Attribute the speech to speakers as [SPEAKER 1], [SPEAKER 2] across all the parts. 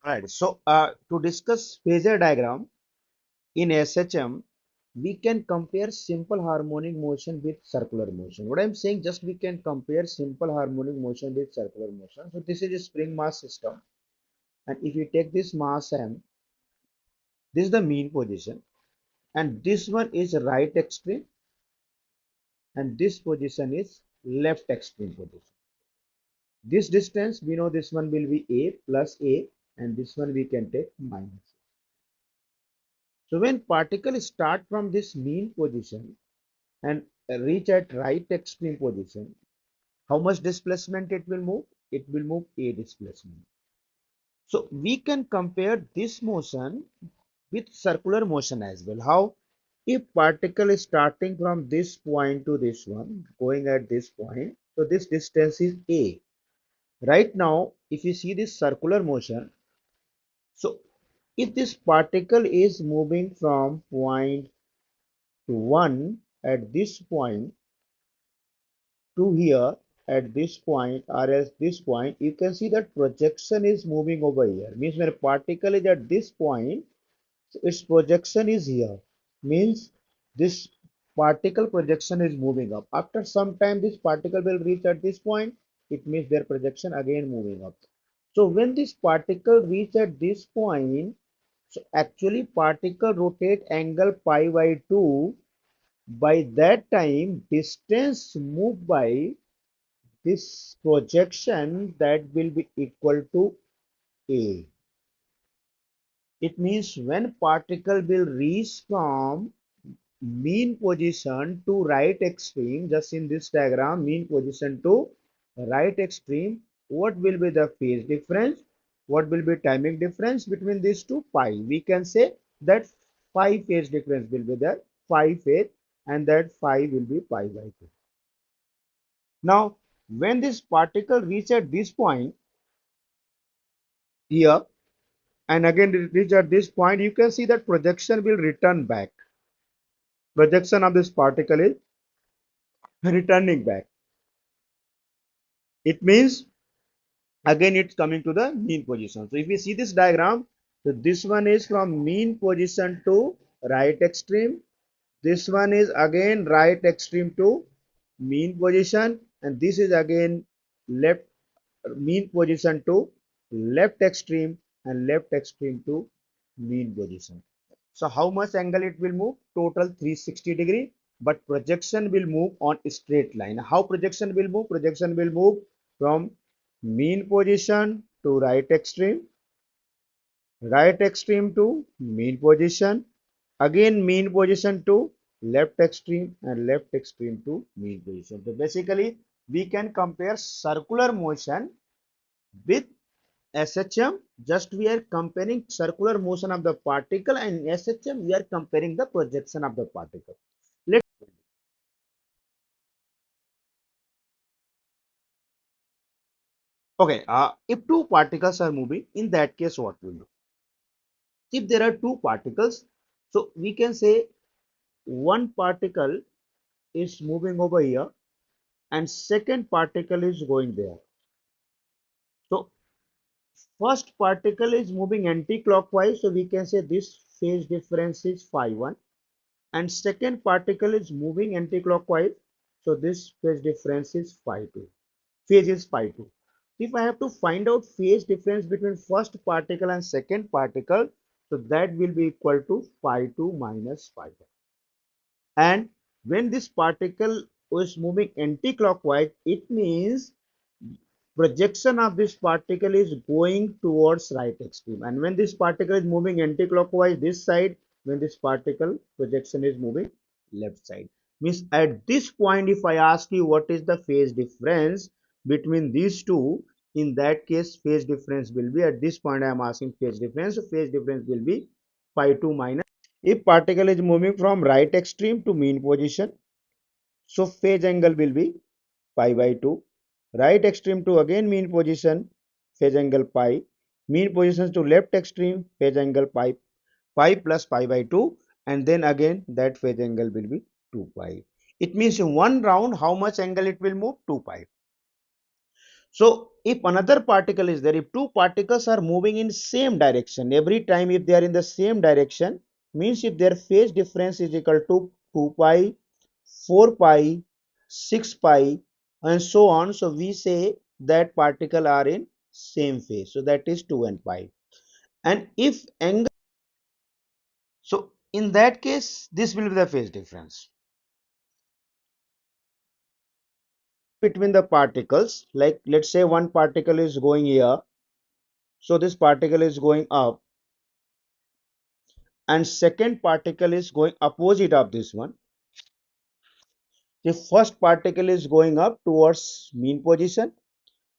[SPEAKER 1] Alright, so to discuss phasor diagram in SHM, we can compare simple harmonic motion with circular motion. What I'm saying, just we can compare simple harmonic motion with circular motion. So this is a spring mass system, and if you take this mass M, this is the mean position, and this one is right extreme, and this position is left extreme position. This distance we know this one will be A plus A, and this one we can take minus. So when particles start from this mean position and reach at right extreme position, how much displacement it will move? It will move A displacement. So we can compare this motion with circular motion as well. How? If particle is starting from this point to this one, going at this point, so this distance is A. Right now, if you see this circular motion, so if this particle is moving from point to 1 at this point to here at this point or at this point, you can see that projection is moving over here. Means when a particle is at this point, so its projection is here. Means this particle projection is moving up. After some time, this particle will reach at this point. It means their projection again moving up. So when this particle reach at this point, so actually particle rotate angle pi by 2. By that time, distance moved by this projection that will be equal to A. It means when particle will reach from mean position to right extreme, just in this diagram, mean position to right extreme, what will be the phase difference? What will be timing difference between these two? Pi. We can say that phi phase difference will be there, phi phase, and that phi will be pi by 2. Now, when this particle reach at this point here, and again reach at this point, you can see that projection will return back. Projection of this particle is returning back. It means again it's coming to the mean position. So if we see this diagram, so this one is from mean position to right extreme. This one is again right extreme to mean position, and this is again left mean position to left extreme and left extreme to mean position. So how much angle it will move? Total 360 degree, but projection will move on a straight line. How projection will move? Projection will move from mean position to right extreme to mean position, again mean position to left extreme, and left extreme to mean position. So basically we can compare circular motion with SHM. Just we are comparing circular motion of the particle, and SHM we are comparing the projection of the particle. Let's okay. If two particles are moving, in that case, what will do? If there are two particles, so we can say one particle is moving over here, and second particle is going there. So first particle is moving anti-clockwise, so we can say this phase difference is phi 1, and second particle is moving anti-clockwise, so this phase difference is phi 2. Phase is phi 2. If I have to find out phase difference between first particle and second particle, so that will be equal to phi 2 minus phi 1. And when this particle is moving anti-clockwise, it means projection of this particle is going towards right extreme, and when this particle is moving anti-clockwise this side, when this particle projection is moving left side, means at this point if I ask you what is the phase difference between these two, in that case phase difference will be, at this point I am asking phase difference, so phase difference will be pi 2 minus. If particle is moving from right extreme to mean position, so phase angle will be pi by 2. Right extreme to again mean position, phase angle pi. Mean position to left extreme, phase angle pi. Pi plus pi by 2, and then again that phase angle will be 2 pi. It means in one round how much angle it will move? 2 pi. So if another particle is there, if two particles are moving in same direction, every time if they are in the same direction, means if their phase difference is equal to 2 pi, 4 pi, 6 pi, and so on. So we say that particle are in same phase. So that is 2 and pi. And if angle, so in that case, this will be the phase difference between the particles. Like let's say one particle is going here, so this particle is going up, and second particle is going opposite of this one. The first particle is going up towards mean position,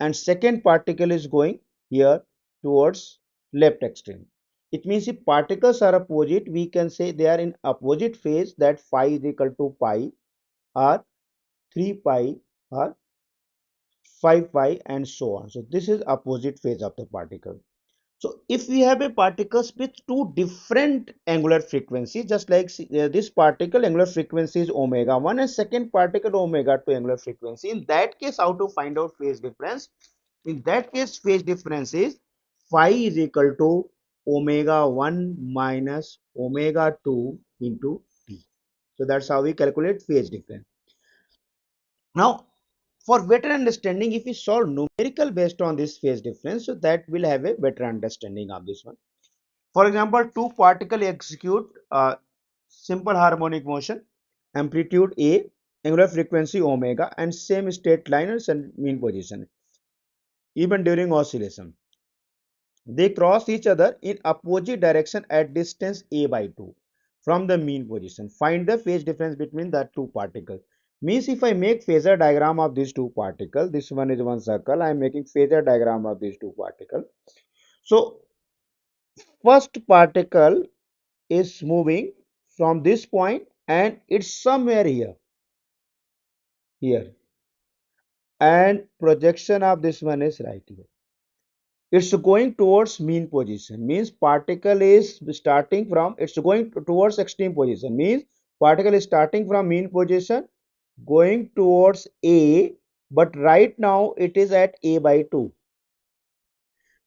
[SPEAKER 1] and second particle is going here towards left extreme. It means if particles are opposite, we can say they are in opposite phase, that phi is equal to pi, or 3 pi, or 5 pi, and so on. So this is opposite phase of the particle. So if we have a particles with two different angular frequencies, just like this particle angular frequency is omega 1 and second particle omega 2 angular frequency. In that case, how to find out phase difference? In that case, phase difference is phi is equal to omega 1 minus omega 2 into t. So that's how we calculate phase difference. Now, for better understanding, if we solve numerical based on this phase difference, so that will have a better understanding of this one. For example, two particles execute simple harmonic motion, amplitude A, angular frequency omega, and same straight line and mean position, even during oscillation. They cross each other in opposite direction at distance a by 2 from the mean position. Find the phase difference between the two particles. Means if I make phasor diagram of these two particles, this one is one circle, I am making phasor diagram of these two particles. So first particle is moving from this point and it's somewhere here, and projection of this one is right here. It's going towards mean position, means particle is starting from, it's going towards extreme position, means particle is starting from mean position going towards a, but right now it is at a by 2.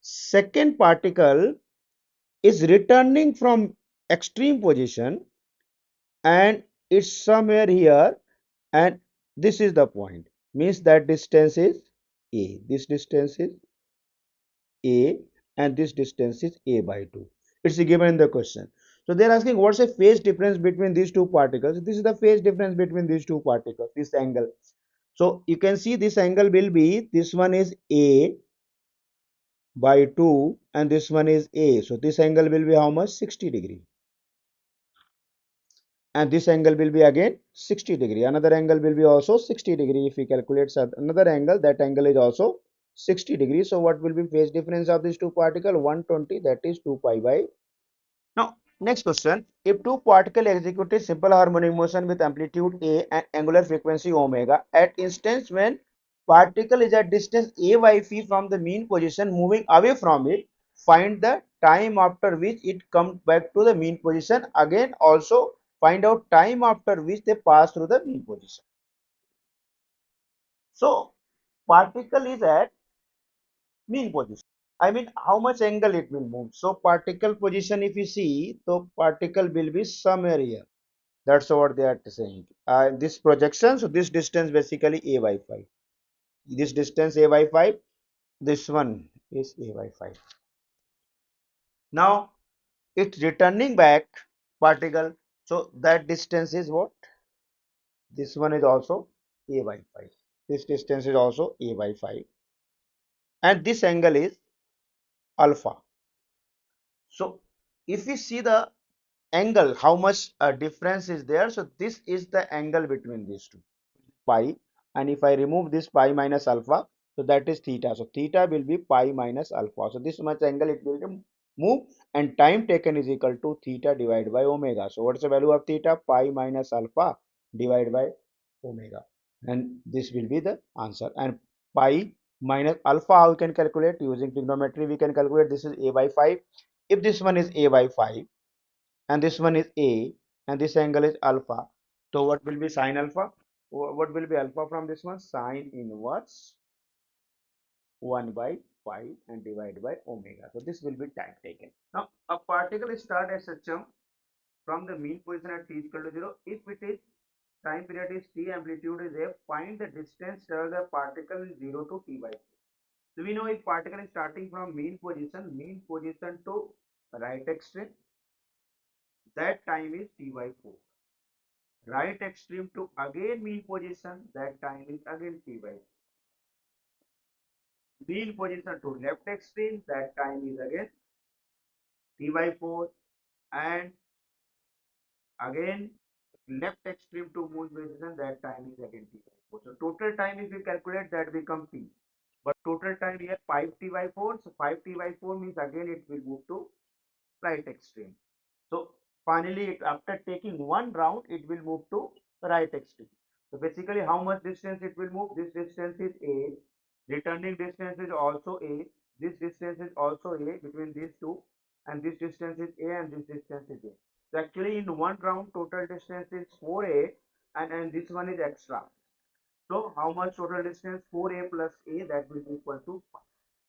[SPEAKER 1] Second particle is returning from extreme position and it's somewhere here, and this is the point, means that distance is a, this distance is a, and this distance is a by 2. It's given in the question. So they're asking what's the phase difference between these two particles. This is the phase difference between these two particles, this angle. So you can see this angle will be, this one is a by 2 and this one is a, so this angle will be how much? 60 degree. And this angle will be again 60 degree. Another angle will be also 60 degree. If we calculate another angle, that angle is also 60 degree. So what will be phase difference of these two particles? 120, that is 2 pi by. Now next question, if two particles execute simple harmonic motion with amplitude a and angular frequency omega at instance when particle is at distance a by phi from the mean position moving away from it, find the time after which it comes back to the mean position. Again also find out time after which they pass through the mean position. So particle is at mean position, I mean how much angle it will move. So particle position, if you see, so particle will be somewhere here. That's what they are saying. This projection, so this distance basically a by 5. This distance a by 5, this one is a by 5. Now it's returning back particle, so that distance is what? This one is also a by 5. This distance is also a by 5, and this angle is alpha. So if we see the angle, how much difference is there? So this is the angle between these two, pi, and if I remove this pi minus alpha, so that is theta. So theta will be pi minus alpha. So this much angle it will move, and time taken is equal to theta divided by omega. So what's the value of theta? Pi minus alpha divided by omega, and this will be the answer. And pi minus alpha, how we can calculate? Using trigonometry we can calculate. This is a by 5. If this one is a by 5 and this one is a and this angle is alpha, so what will be sine alpha? What will be alpha from this one? Sine inverse 1 by pi and divide by omega. So this will be time taken. Now a particle start as SHM from the mean position at t equal to 0. If it is time period is t, amplitude is f, find the distance traveled by particle in 0 to t by 4. So we know if particle is starting from mean position to right extreme, that time is t by 4. Right extreme to again mean position, that time is again t by 4. Mean position to left extreme, that time is again t by 4. And again left extreme to moon position, that time is again t by 4. So total time if you calculate, that become t. But total time here 5t by 4. So 5t by 4 means again it will move to right extreme. So finally, after taking one round, it will move to right extreme. So basically, how much distance it will move? This distance is A. Returning distance is also A. This distance is also A between these two. And this distance is A and this distance is A. So actually, in one round, total distance is 4A, and this one is extra. So how much total distance? 4A plus A, that will be equal to 5.